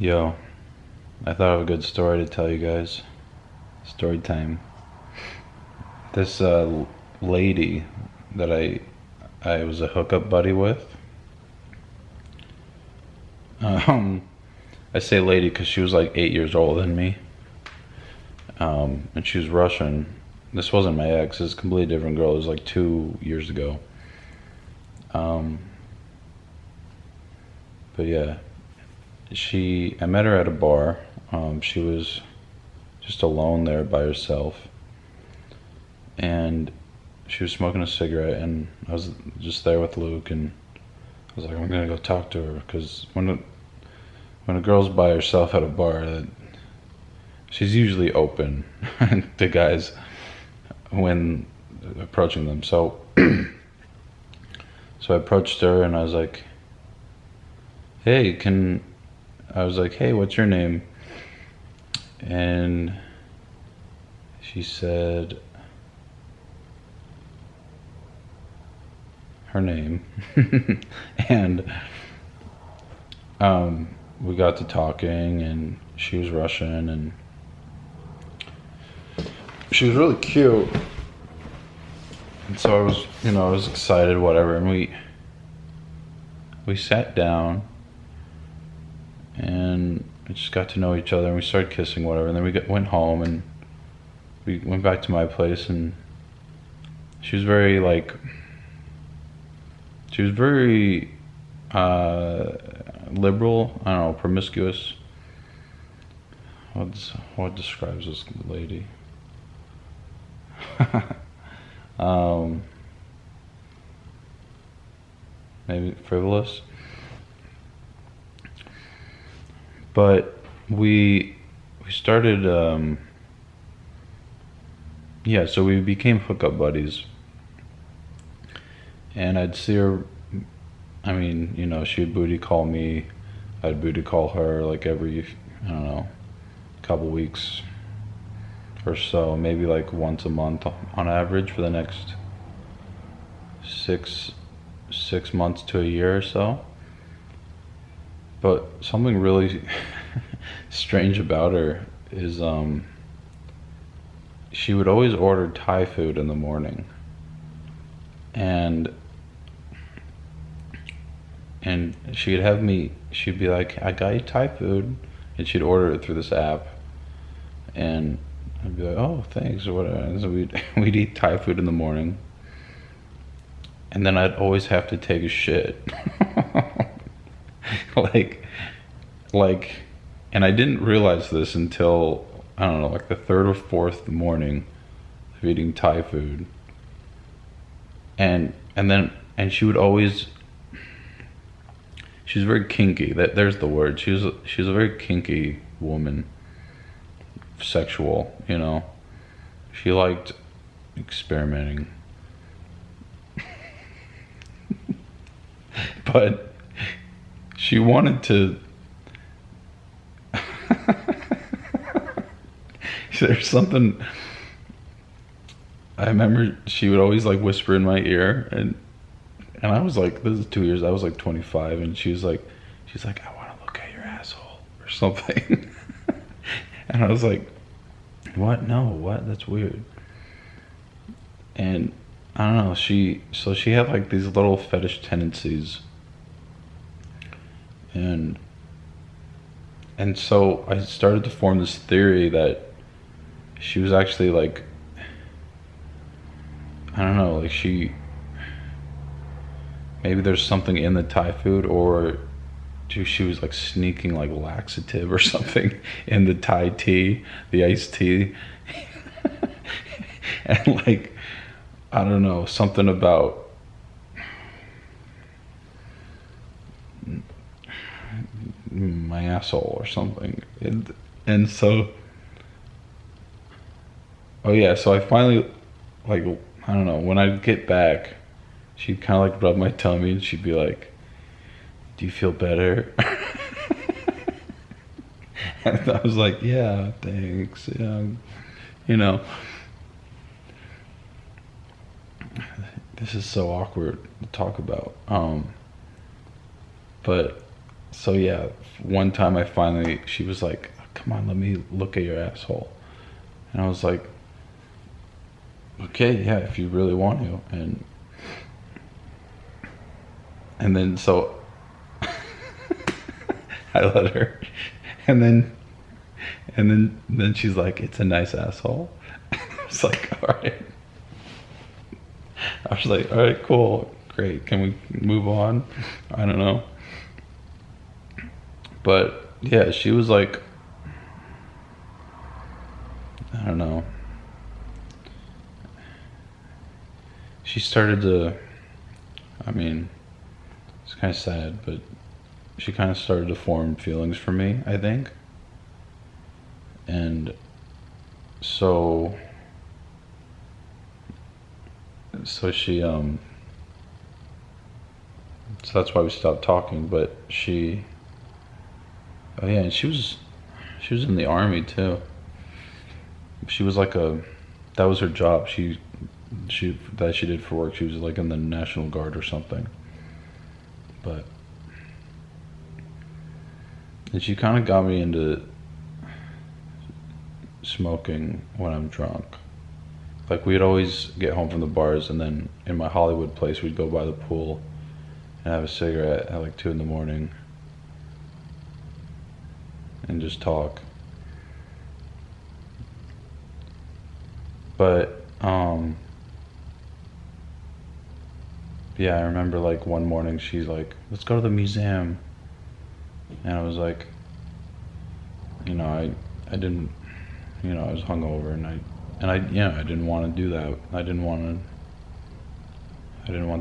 Yo, I thought of a good story to tell you guys. Story time. This lady that I was a hookup buddy with. Um, I say lady because she was like 8 years older than me. And she was Russian. This wasn't my ex. It's a completely different girl. It was like 2 years ago. Um, but yeah, I met her at a bar. She was just alone there by herself, and she was smoking a cigarette, and I was just there with Luke, and I was like, I'm gonna go talk to her, because when a girl's by herself at a bar, she's usually open to guys when approaching them. So so I approached her, and I was like, hey, what's your name? And she said her name. And we got to talking, and she was Russian, and she was really cute. And so I was excited, whatever, and we sat down, and we just got to know each other, and we started kissing, whatever, and then went home, and we went back to my place, and she was very liberal. I don't know, promiscuous. What describes this lady? um, Maybe frivolous. But we started. Yeah, so we became hookup buddies, and I'd see her. I mean, she would booty call me. I'd booty call her like every, I don't know, couple weeks or so, maybe like once a month on average for the next six months to a year or so. But something really strange about her is she would always order Thai food in the morning, and she'd be like, I got you Thai food, and she'd order it through this app, and I'd be like, oh, thanks, or whatever. And so we'd eat Thai food in the morning, and then I'd always have to take a shit. like like and I didn't realize this until, I don't know, like the third or fourth morning of eating Thai food. And she would always, she's very kinky. There's the word. She's a very kinky woman. Sexual, She liked experimenting. But she wanted to. There's something. I remember she would always like whisper in my ear, and I was like, this is 2 years. I was like 25, and she's like, I want to look at your asshole or something. And I was like, what? No, what? That's weird. And I don't know. She had like these little fetish tendencies, and so I started to form this theory that she was actually like, I don't know, like maybe there's something in the Thai food, or she was like sneaking like laxative or something in the Thai tea, the iced tea. And like, I don't know, something about my asshole or something. And so, oh yeah, so I finally, like, I don't know, when I'd get back, she'd kind of like rub my tummy, and she'd be like, do you feel better? And I was like, yeah, thanks. Yeah, you know, this is so awkward to talk about. But So yeah, one time she was like, "Come on, let me look at your asshole," and I was like, "Okay, yeah, if you really want to," and then so I let her, and then she's like, "It's a nice asshole." I was like, "All right." I was like, "All right, cool, great. Can we move on?" I don't know, but yeah, she was like, I don't know. She started to. I mean, it's kind of sad, but she kind of started to form feelings for me, I think. And so so she so that's why we stopped talking, but oh yeah, and she was in the army too. She was like a that was her job. She did for work. She was like in the National Guard or something. But and she kind of got me into smoking when I'm drunk. Like we'd always get home from the bars, and then in my Hollywood place, we'd go by the pool and have a cigarette at like 2 in the morning and just talk. But yeah, I remember like one morning she's like, "Let's go to the museum," and I was like, I didn't, I was hungover, I didn't want to do that. I didn't want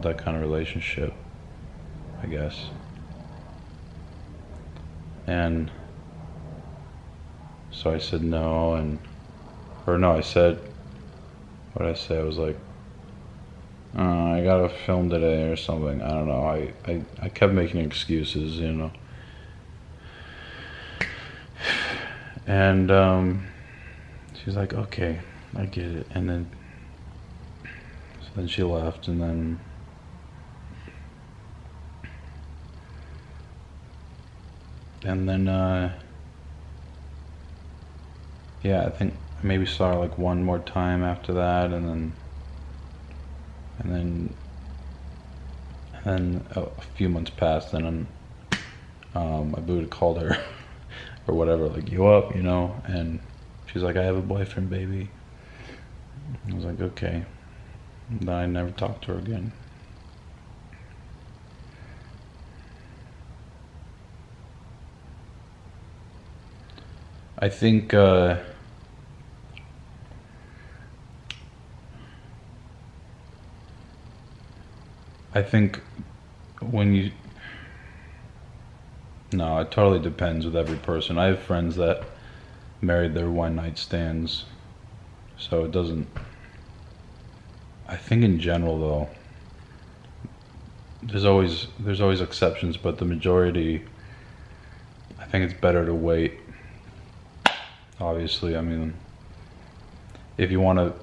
that kind of relationship, I guess. And so I said no, or no, I said, what did I say? I was like, I got a film today or something. I don't know. I kept making excuses. And she's like, okay, I get it. And then she left, and then yeah, I think I maybe saw her like one more time after that, and then and then a few months passed, and then my boo called her or whatever, like, "You up?" And she's like, "I have a boyfriend, baby." I was like, okay. Then I never talked to her again. I think I think when you no, it totally depends with every person. I have friends that married their one night stands, so it doesn't. I think in general though, there's always exceptions, but the majority, I think it's better to wait. Obviously, I mean, if you want to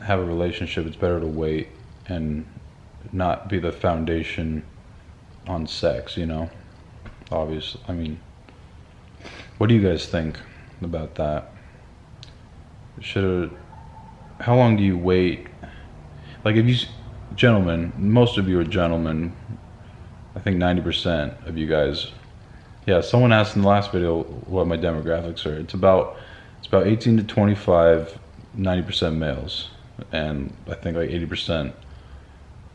have a relationship, it's better to wait and not be the foundation on sex. Obviously, I mean, what do you guys think about that? Should How long do you wait? Like, if you gentlemen, most of you are gentlemen. I think 90% of you guys. Yeah, someone asked in the last video what my demographics are. It's about 18 to 25, 90% males, and I think like 80%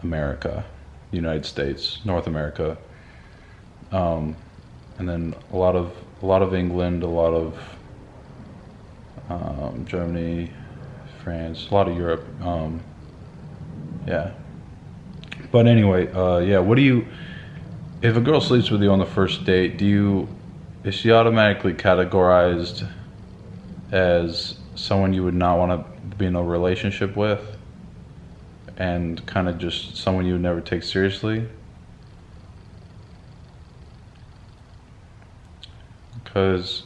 America, United States, North America, and then a lot of England, a lot of Germany, France, a lot of Europe. Yeah, but anyway, yeah. If a girl sleeps with you on the first date, is she automatically categorized as someone you would not want to be in a relationship with, and kind of just someone you would never take seriously? Because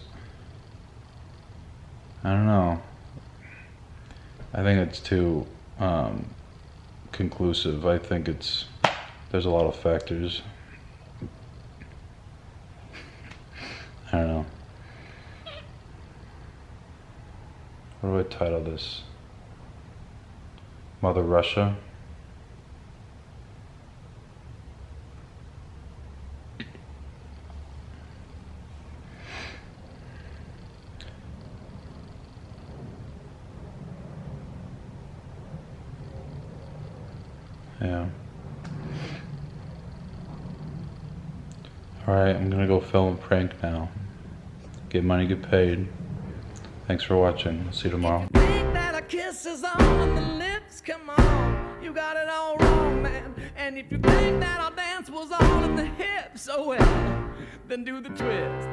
I don't know. I think it's too conclusive. I think there's a lot of factors. I don't know. What do I title this? Mother Russia? Yeah. Alright, I'm gonna go film a prank now. Get money, get paid. Thanks for watching. See you tomorrow. If you think that a kiss is on the lips, come on, you got it all wrong, man. And if you think that our dance was all in the hips, oh well, then do the twist.